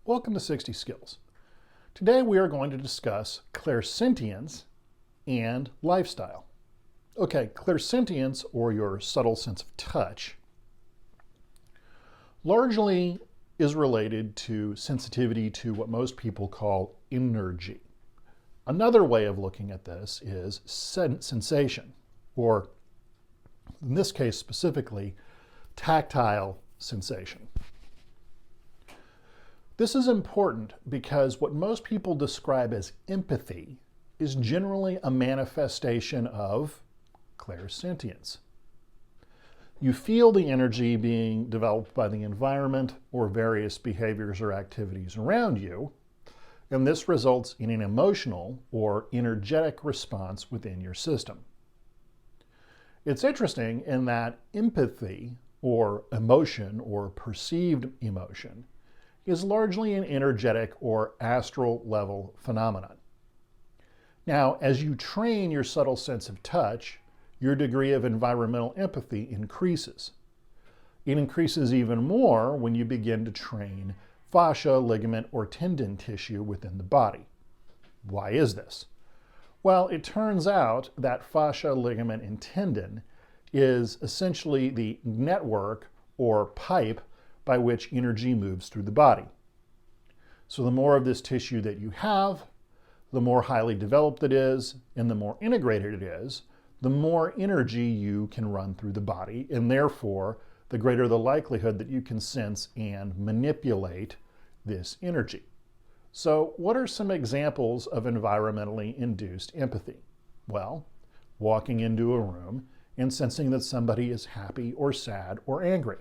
Welcome to 60 Skills. Today we are going to discuss clairsentience and lifestyle. Okay, clairsentience, or your subtle sense of touch, largely is related to sensitivity to what most people call energy. Another way of looking at this is sensation, or in this case specifically, tactile sensation. This is important because what most people describe as empathy is generally a manifestation of clairsentience. You feel the energy being developed by the environment or various behaviors or activities around you, and this results in an emotional or energetic response within your system. It's interesting in that empathy, or emotion, or perceived emotion, is largely an energetic or astral level phenomenon. Now, as you train your subtle sense of touch, your degree of environmental empathy increases. It increases even more when you begin to train fascia, ligament, or tendon tissue within the body. Why is this? Well, it turns out that fascia, ligament, and tendon is essentially the network or pipe by which energy moves through the body. So the more of this tissue that you have, the more highly developed it is, and the more integrated it is, the more energy you can run through the body, and therefore the greater the likelihood that you can sense and manipulate this energy. So what are some examples of environmentally induced empathy? Well, walking into a room and sensing that somebody is happy or sad or angry.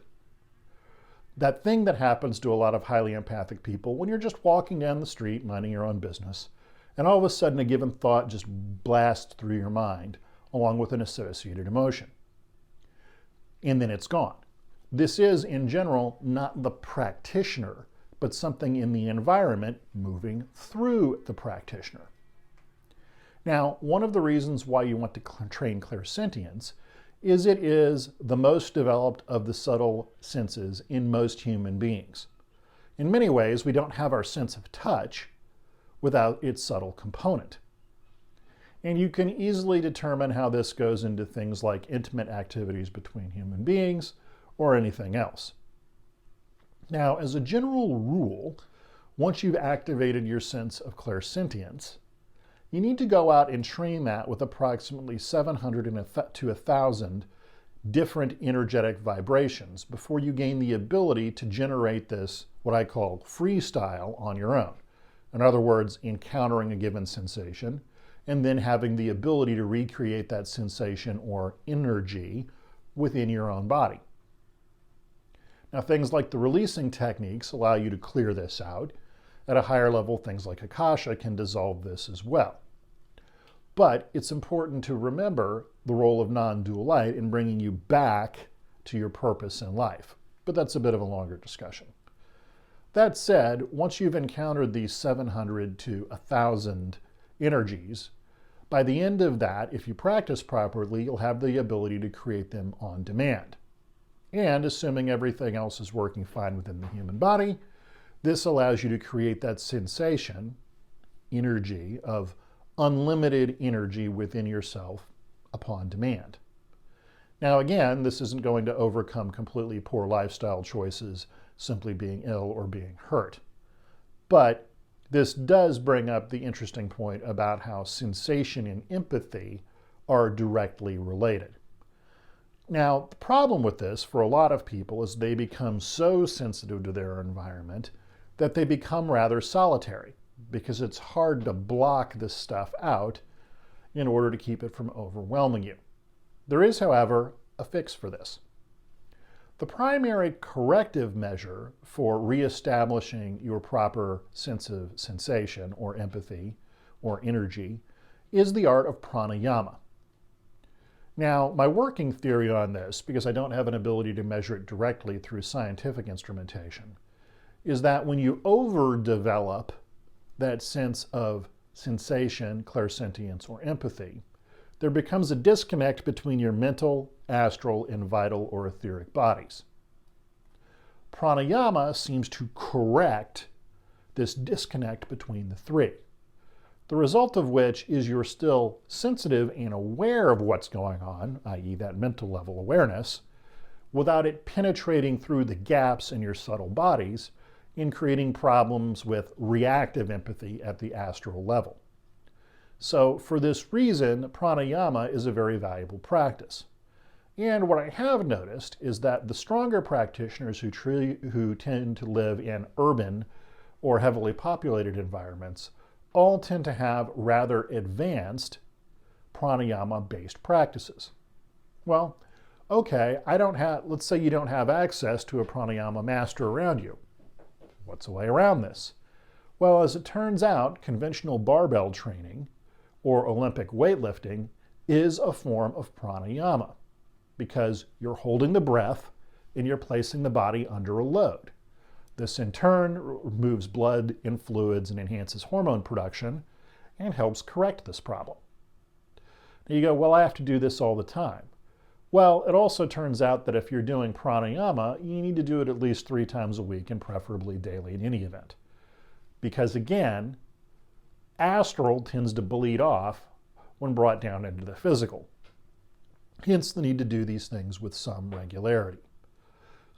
That thing that happens to a lot of highly empathic people when you're just walking down the street, minding your own business, and all of a sudden a given thought just blasts through your mind, along with an associated emotion. And then it's gone. This is, in general, not the practitioner, but something in the environment moving through the practitioner. Now, one of the reasons why you want to train clairsentience is it is the most developed of the subtle senses in most human beings. In many ways, we don't have our sense of touch without its subtle component. And you can easily determine how this goes into things like intimate activities between human beings or anything else. Now, as a general rule, once you've activated your sense of clairsentience, you need to go out and train that with approximately 700 to 1,000 different energetic vibrations before you gain the ability to generate this, what I call freestyle, on your own. In other words, encountering a given sensation and then having the ability to recreate that sensation or energy within your own body. Now, things like the releasing techniques allow you to clear this out. At a higher level, things like Akasha can dissolve this as well. But it's important to remember the role of non-dual light in bringing you back to your purpose in life. But that's a bit of a longer discussion. That said, once you've encountered these 700 to 1,000 energies, by the end of that, if you practice properly, you'll have the ability to create them on demand. And assuming everything else is working fine within the human body, this allows you to create that sensation, energy, of unlimited energy within yourself upon demand. Now again, this isn't going to overcome completely poor lifestyle choices, simply being ill or being hurt. But this does bring up the interesting point about how sensation and empathy are directly related. Now, the problem with this for a lot of people is they become so sensitive to their environment that they become rather solitary because it's hard to block this stuff out in order to keep it from overwhelming you. There is, however, a fix for this. The primary corrective measure for reestablishing your proper sense of sensation or empathy or energy is the art of pranayama. Now, my working theory on this, because I don't have an ability to measure it directly through scientific instrumentation, is that when you overdevelop that sense of sensation, clairsentience, or empathy, there becomes a disconnect between your mental, astral, and vital or etheric bodies. Pranayama seems to correct this disconnect between the three. The result of which is you're still sensitive and aware of what's going on, i.e. that mental level awareness, without it penetrating through the gaps in your subtle bodies and creating problems with reactive empathy at the astral level. So for this reason, pranayama is a very valuable practice. And what I have noticed is that the stronger practitioners who tend to live in urban or heavily populated environments all tend to have rather advanced pranayama-based practices. Well, okay, let's say you don't have access to a pranayama master around you. What's the way around this? Well, as it turns out, conventional barbell training or Olympic weightlifting is a form of pranayama because you're holding the breath and you're placing the body under a load. This in turn removes blood and fluids and enhances hormone production and helps correct this problem. Now you go, well, I have to do this all the time. Well, it also turns out that if you're doing pranayama, you need to do it at least 3 times a week and preferably daily in any event. Because again, astral tends to bleed off when brought down into the physical. Hence the need to do these things with some regularity.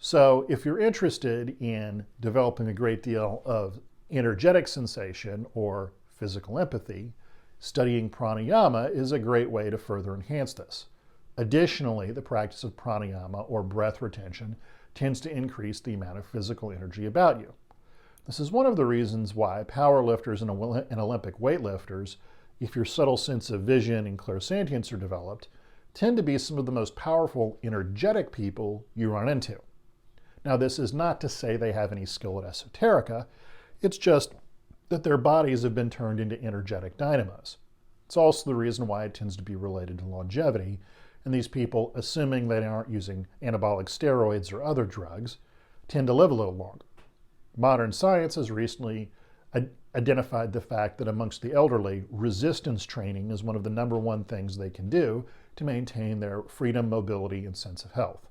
So if you're interested in developing a great deal of energetic sensation or physical empathy, studying pranayama is a great way to further enhance this. Additionally, the practice of pranayama or breath retention tends to increase the amount of physical energy about you. This is one of the reasons why powerlifters and Olympic weightlifters, if your subtle sense of vision and clairsentience are developed, tend to be some of the most powerful, energetic people you run into. Now, this is not to say they have any skill at esoterica, it's just that their bodies have been turned into energetic dynamos. It's also the reason why it tends to be related to longevity, and these people, assuming they aren't using anabolic steroids or other drugs, tend to live a little longer. Modern science has recently identified the fact that amongst the elderly, resistance training is one of the #1 things they can do to maintain their freedom, mobility, and sense of health.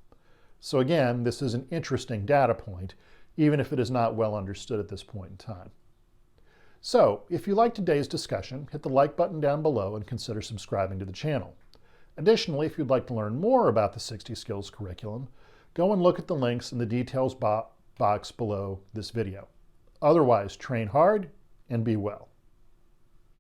So again, this is an interesting data point, even if it is not well understood at this point in time. So, if you liked today's discussion, hit the like button down below and consider subscribing to the channel. Additionally, if you'd like to learn more about the 60 Skills curriculum, go and look at the links in the details box below this video. Otherwise, train hard and be well.